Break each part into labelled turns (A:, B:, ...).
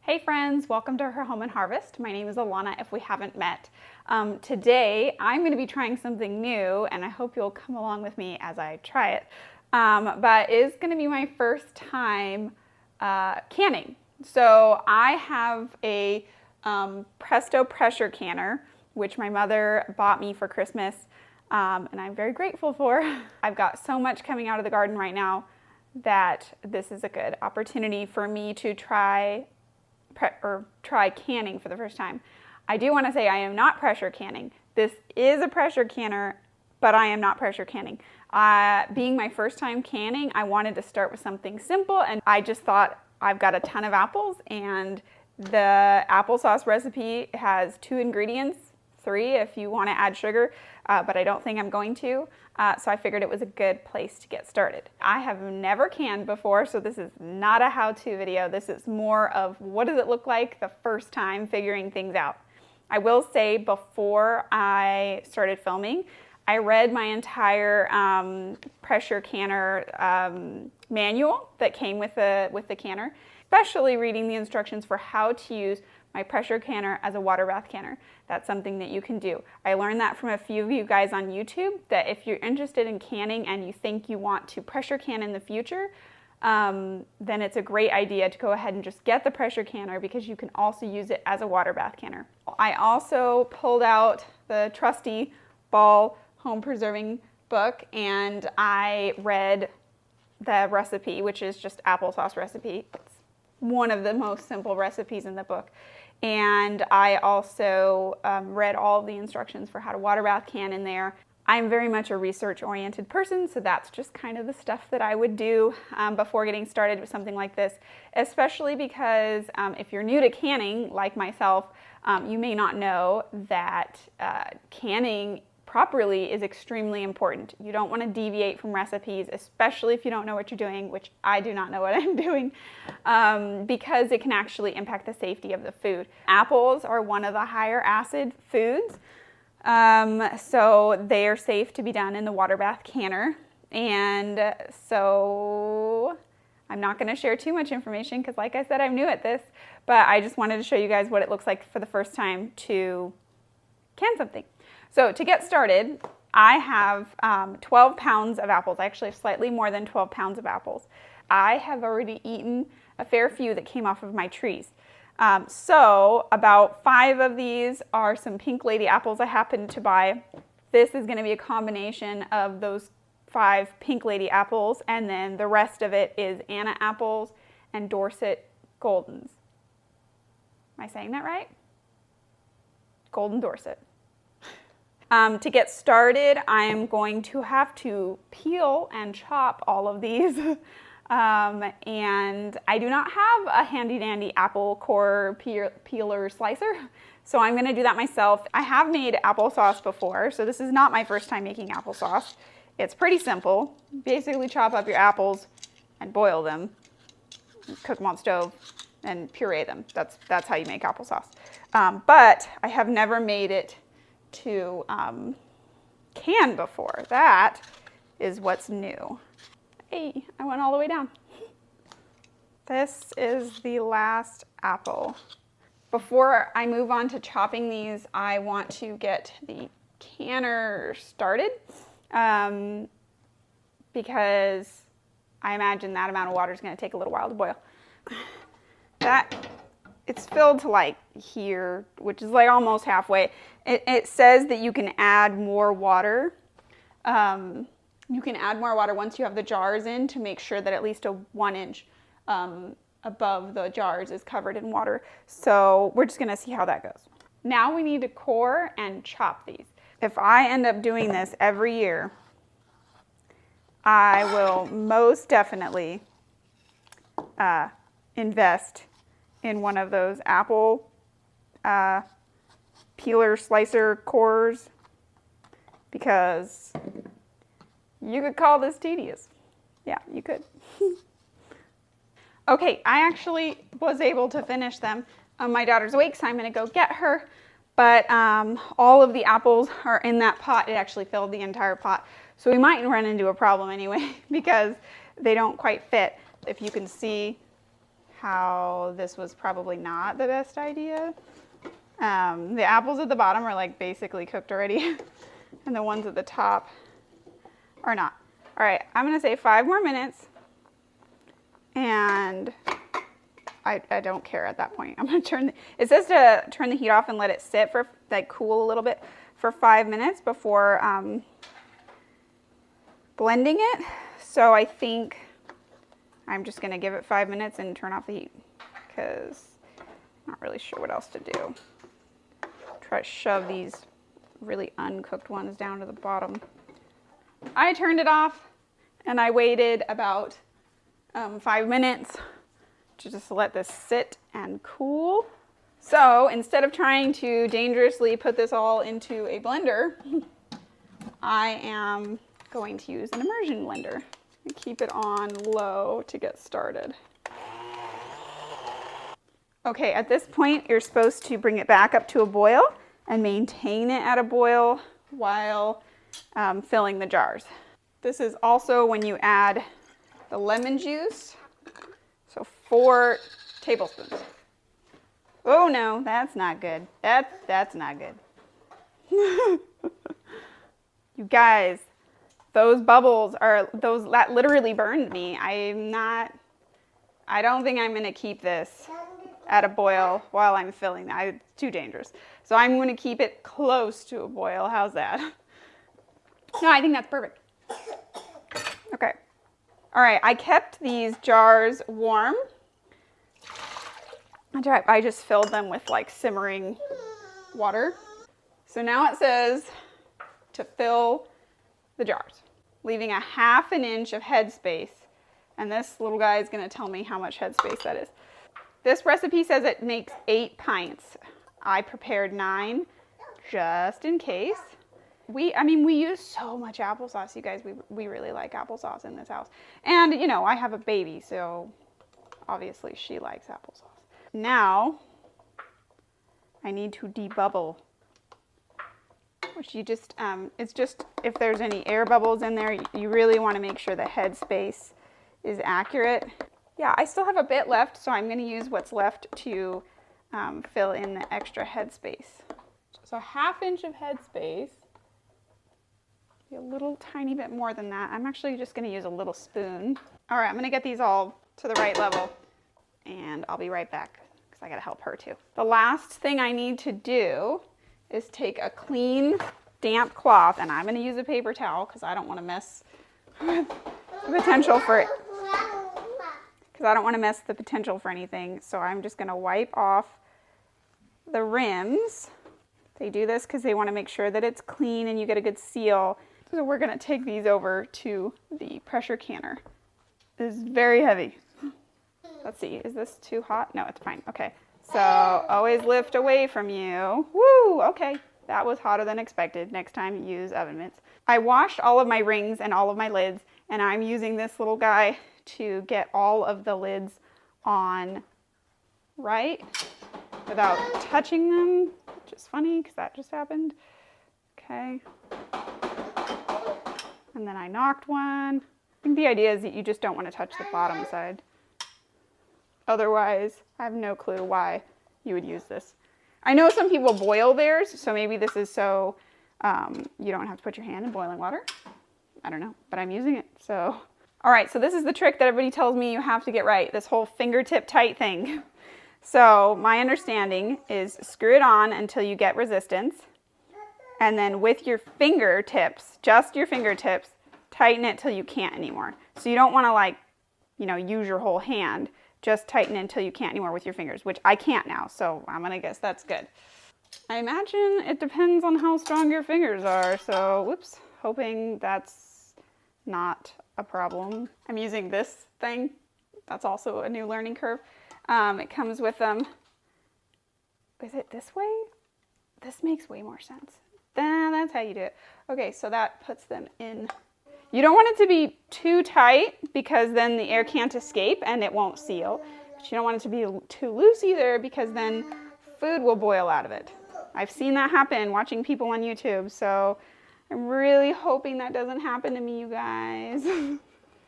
A: Hey friends, welcome to Her Home and Harvest. My name is Alana if we haven't met. Today I'm going to be trying something new and I hope you'll come along with me as I try it. But it's going to be my first time canning. So I have a Presto pressure canner, which my mother bought me for Christmas and I'm very grateful for. I've got so much coming out of the garden right now that this is a good opportunity for me to try canning for the first time. I do want to say I am not pressure canning. This is a pressure canner, but I am not pressure canning. Being my first time canning, I wanted to start with something simple, and I just thought I've got a ton of apples, and the applesauce recipe has 2 ingredients, 3 if you want to add sugar, but I don't think I'm going to. So I figured it was a good place to get started. I have never canned before, so this is not a how-to video. This is more of what does it look like the first time figuring things out. I will say before I started filming, I read my entire pressure canner manual that came with the canner, especially reading the instructions for how to use my pressure canner as a water bath canner. That's something that you can do. I learned that from a few of you guys on YouTube, that if you're interested in canning and you think you want to pressure can in the future, then it's a great idea to go ahead and just get the pressure canner because you can also use it as a water bath canner. I also pulled out the trusty Ball home preserving book and I read the recipe, which is just applesauce recipe. It's one of the most simple recipes in the book. And I also read all of the instructions for how to water bath can in there. I'm very much a research-oriented person, so that's just kind of the stuff that I would do before getting started with something like this, especially because if you're new to canning, like myself, you may not know that canning properly is extremely important. You don't want to deviate from recipes, especially if you don't know what you're doing, which I do not know what I'm doing, because it can actually impact the safety of the food. Apples are one of the higher acid foods, so they are safe to be done in the water bath canner. And so I'm not going to share too much information because, like I said, I'm new at this, but I just wanted to show you guys what it looks like for the first time to can something. So to get started, I have 12 pounds of apples. I actually have slightly more than 12 pounds of apples. I have already eaten a fair few that came off of my trees. So about 5 of these are some Pink Lady apples I happened to buy. This is going to be a combination of those 5 Pink Lady apples, and then the rest of it is Anna apples and Dorset Goldens. Am I saying that right? Golden Dorset. To get started, I am going to have to peel and chop all of these. And I do not have a handy dandy apple core peeler slicer, so I'm going to do that myself. I have made applesauce before, so this is not my first time making applesauce. It's pretty simple. Basically chop up your apples and boil them, cook them on stove, and puree them. That's how you make applesauce. But I have never made it to can before. That is what's new. Hey, I went all the way down. This is the last apple. Before I move on to chopping these, I want to get the canner started because I imagine that amount of water is going to take a little while to boil. It's filled to like here, which is like almost halfway. It says that you can add more water. You can add more water once you have the jars in to make sure that at least a 1 inch above the jars is covered in water. So we're just gonna see how that goes. Now we need to core and chop these. If I end up doing this every year, I will most definitely invest in one of those apple peeler slicer cores because you could call this tedious. Yeah, you could. Okay, I actually was able to finish them. My daughter's awake, so I'm going to go get her. But all of the apples are in that pot. It actually filled the entire pot. So we might run into a problem anyway because they don't quite fit. If you can see how this was probably not the best idea. The apples at the bottom are like basically cooked already, and the ones at the top are not. All right, I'm gonna say 5 more minutes, and I don't care at that point. I'm gonna it says to turn the heat off and let it sit for, like, cool a little bit for 5 minutes before blending it. So I think I'm just gonna give it 5 minutes and turn off the heat, because I'm not really sure what else to do. Try to shove these really uncooked ones down to the bottom. I turned it off and I waited about 5 minutes to just let this sit and cool. So instead of trying to dangerously put this all into a blender, I am going to use an immersion blender and keep it on low to get started. Okay, at this point, you're supposed to bring it back up to a boil and maintain it at a boil while filling the jars. This is also when you add the lemon juice, so 4 tablespoons. Oh no, that's not good. That's not good. You guys, those bubbles are, that literally burned me. I don't think I'm gonna keep this at a boil while I'm filling that. It's too dangerous. So I'm gonna keep it close to a boil. How's that? No, I think that's perfect. Okay. All right, I kept these jars warm. I just filled them with like simmering water. So now it says to fill the jars, leaving a 1/2 inch of headspace. And this little guy is gonna tell me how much headspace that is. This recipe says it makes 8 pints. I prepared 9 just in case. We use so much applesauce, you guys. We really like applesauce in this house. And, you know, I have a baby, so obviously she likes applesauce. Now, I need to debubble, which you just, it's just, if there's any air bubbles in there, you really want to make sure the headspace is accurate. Yeah, I still have a bit left, so I'm going to use what's left to fill in the extra headspace. So 1/2 inch of headspace. A little tiny bit more than that. I'm actually just going to use a little spoon. All right, I'm going to get these all to the right level, and I'll be right back because I got to help her too. The last thing I need to do is take a clean, damp cloth, and I'm going to use a paper towel because I don't want to mess with the potential for it. Because I don't want to mess the potential for anything. So I'm just going to wipe off the rims. They do this because they want to make sure that it's clean and you get a good seal. So we're going to take these over to the pressure canner. This is very heavy. Let's see, is this too hot? No, it's fine. Okay, so always lift away from you. Woo, okay, that was hotter than expected. Next time, use oven mitts. I washed all of my rings and all of my lids, and I'm using this little guy to get all of the lids on right without touching them, which is funny because that just happened. Okay. And then I knocked one. I think the idea is that you just don't want to touch the bottom side. Otherwise, I have no clue why you would use this. I know some people boil theirs, so maybe this is so you don't have to put your hand in boiling water. I don't know, but I'm using it, so. All right, so this is the trick that everybody tells me you have to get right, this whole fingertip tight thing. So my understanding is screw it on until you get resistance. And then with your fingertips, just your fingertips, tighten it till you can't anymore. So you don't want to, like, you know, use your whole hand. Just tighten it until you can't anymore with your fingers, which I can't now. So I'm going to guess that's good. I imagine it depends on how strong your fingers are. So, whoops, hoping that's not a problem. I'm using this thing. That's also a new learning curve. It comes with them. Is it this way? This makes way more sense. That's how you do it. Okay, so that puts them in. You don't want it to be too tight because then the air can't escape and it won't seal. But you don't want it to be too loose either because then food will boil out of it. I've seen that happen watching people on YouTube, so I'm really hoping that doesn't happen to me, you guys.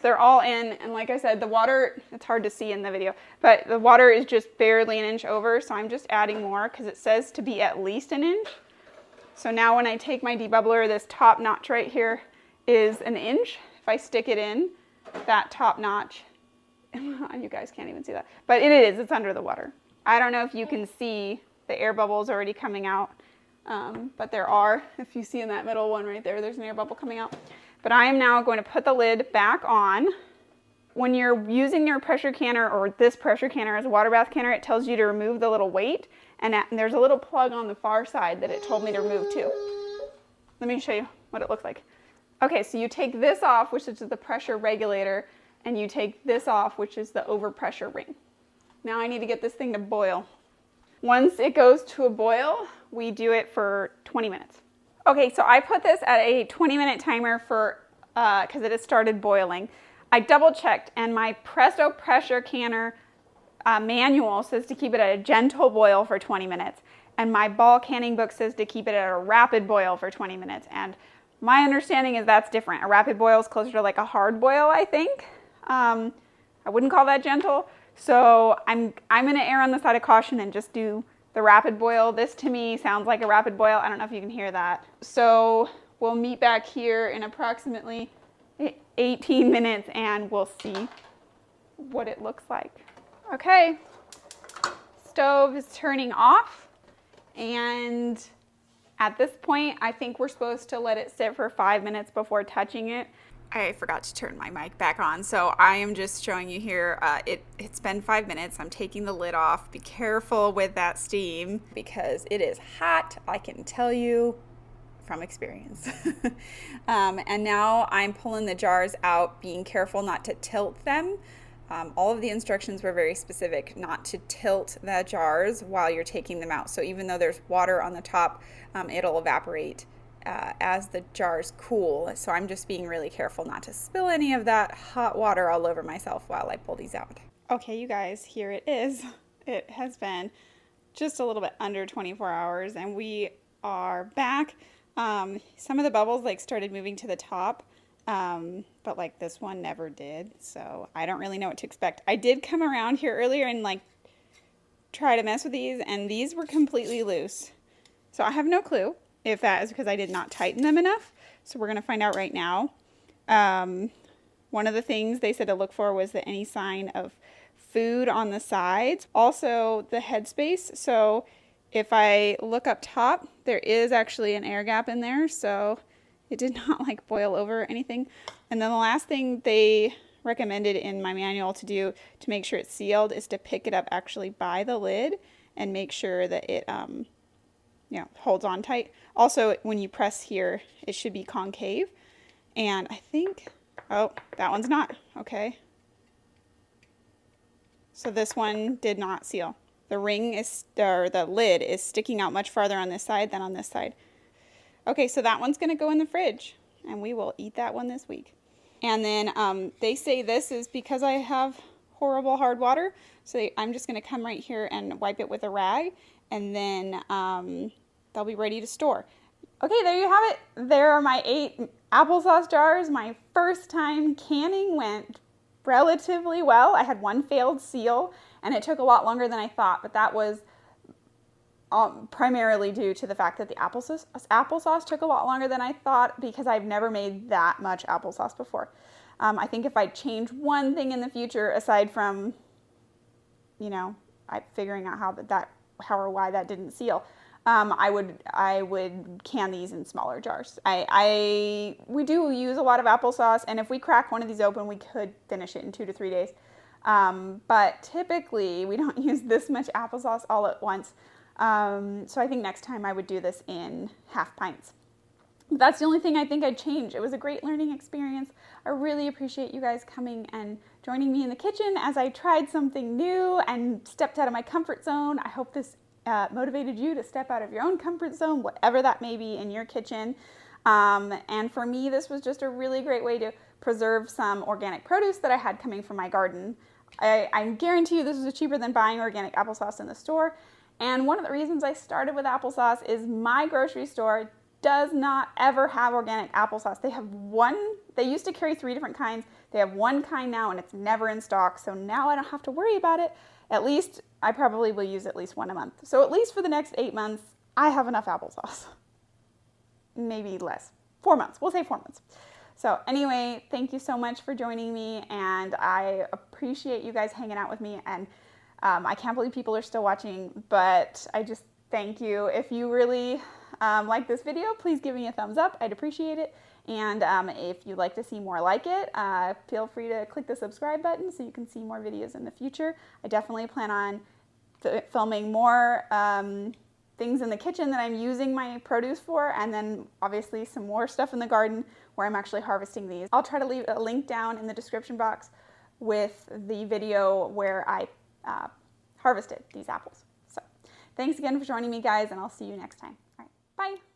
A: they're all in, and like I said, the water, it's hard to see in the video, but the water is just barely an inch over, so I'm just adding more because it says to be at least an inch. So now when I take my debubbler, this top notch right here is an inch. If I stick it in, that top notch, you guys can't even see that, but it's under the water. I don't know if you can see the air bubbles already coming out, but there are. If you see in that middle one right there, there's an air bubble coming out. But I am now going to put the lid back on. When you're using your pressure canner or this pressure canner as a water bath canner, it tells you to remove the little weight, and there's a little plug on the far side that it told me to remove too. Let me show you what it looks like. Okay, so you take this off, which is the pressure regulator, and you take this off, which is the overpressure ring. Now I need to get this thing to boil. Once it goes to a boil, we do it for 20 minutes. Okay, so I put this at a 20-minute timer for because it has started boiling. I double checked, and my Presto pressure canner manual says to keep it at a gentle boil for 20 minutes, and my ball canning book says to keep it at a rapid boil for 20 minutes. And my understanding is that's different. A rapid boil is closer to like a hard boil, I think. I wouldn't call that gentle. So I'm going to err on the side of caution and just do the rapid boil. This to me sounds like a rapid boil. I don't know if you can hear that. So we'll meet back here in approximately 18 minutes and we'll see what it looks like. Okay, stove is turning off, and at this point I think we're supposed to let it sit for 5 minutes before touching it. I forgot to turn my mic back on, so I am just showing you here. It's been 5 minutes. I'm taking the lid off. Be careful with that steam because it is hot, I can tell you from experience. And now I'm pulling the jars out, being careful not to tilt them. All of the instructions were very specific not to tilt the jars while you're taking them out. So even though there's water on the top, it'll evaporate as the jars cool. So I'm just being really careful not to spill any of that hot water all over myself while I pull these out. Okay, you guys, here it is. It has been just a little bit under 24 hours and we are back. Some of the bubbles like started moving to the top, but like this one never did. So I don't really know what to expect. I did come around here earlier and like try to mess with these, and these were completely loose. So I have no clue if that is because I did not tighten them enough. So we're going to find out right now. One of the things they said to look for was any sign of food on the sides. Also the headspace. So if I look up top, there is actually an air gap in there. So it did not like boil over or anything. And then the last thing they recommended in my manual to do to make sure it's sealed is to pick it up actually by the lid and make sure that it holds on tight. Also, when you press here, it should be concave. And I think, oh, that one's not. Okay. So this one did not seal. The ring is, or the lid is sticking out much farther on this side than on this side. Okay, so that one's going to go in the fridge, and we will eat that one this week. And then they say this is because I have horrible hard water, so I'm just going to come right here and wipe it with a rag, and then they'll be ready to store. Okay, there you have it. There are my 8 applesauce jars. My first time canning went relatively well. I had one failed seal, and it took a lot longer than I thought, but that was primarily due to the fact that the applesauce took a lot longer than I thought because I've never made that much applesauce before. I think if I change one thing in the future, aside from, figuring out how or why that didn't seal, I would can these in smaller jars. We do use a lot of applesauce, and if we crack one of these open, we could finish it in 2 to 3 days. But typically, we don't use this much applesauce all at once. So I think next time I would do this in half pints. But that's the only thing I think I'd change. It was a great learning experience. I really appreciate you guys coming and joining me in the kitchen as I tried something new and stepped out of my comfort zone. I hope this motivated you to step out of your own comfort zone, whatever that may be in your kitchen. And for me, this was just a really great way to preserve some organic produce that I had coming from my garden. I guarantee you this is cheaper than buying organic applesauce in the store. And one of the reasons I started with applesauce is my grocery store does not ever have organic applesauce. They have they used to carry 3 different kinds. They have one kind now and it's never in stock, so now I don't have to worry about it. At least I probably will use at least one a month. So at least for the next 8 months, I have enough applesauce. Maybe less. 4 months. We'll say 4 months. So anyway, thank you so much for joining me, and I appreciate you guys hanging out with me, and I can't believe people are still watching, but I just thank you. If you really like this video, please give me a thumbs up. I'd appreciate it. And if you'd like to see more like it, feel free to click the subscribe button so you can see more videos in the future. I definitely plan on filming more things in the kitchen that I'm using my produce for, and then obviously some more stuff in the garden where I'm actually harvesting these. I'll try to leave a link down in the description box with the video where I harvested these apples. So thanks again for joining me, guys, and I'll see you next time. All right, bye.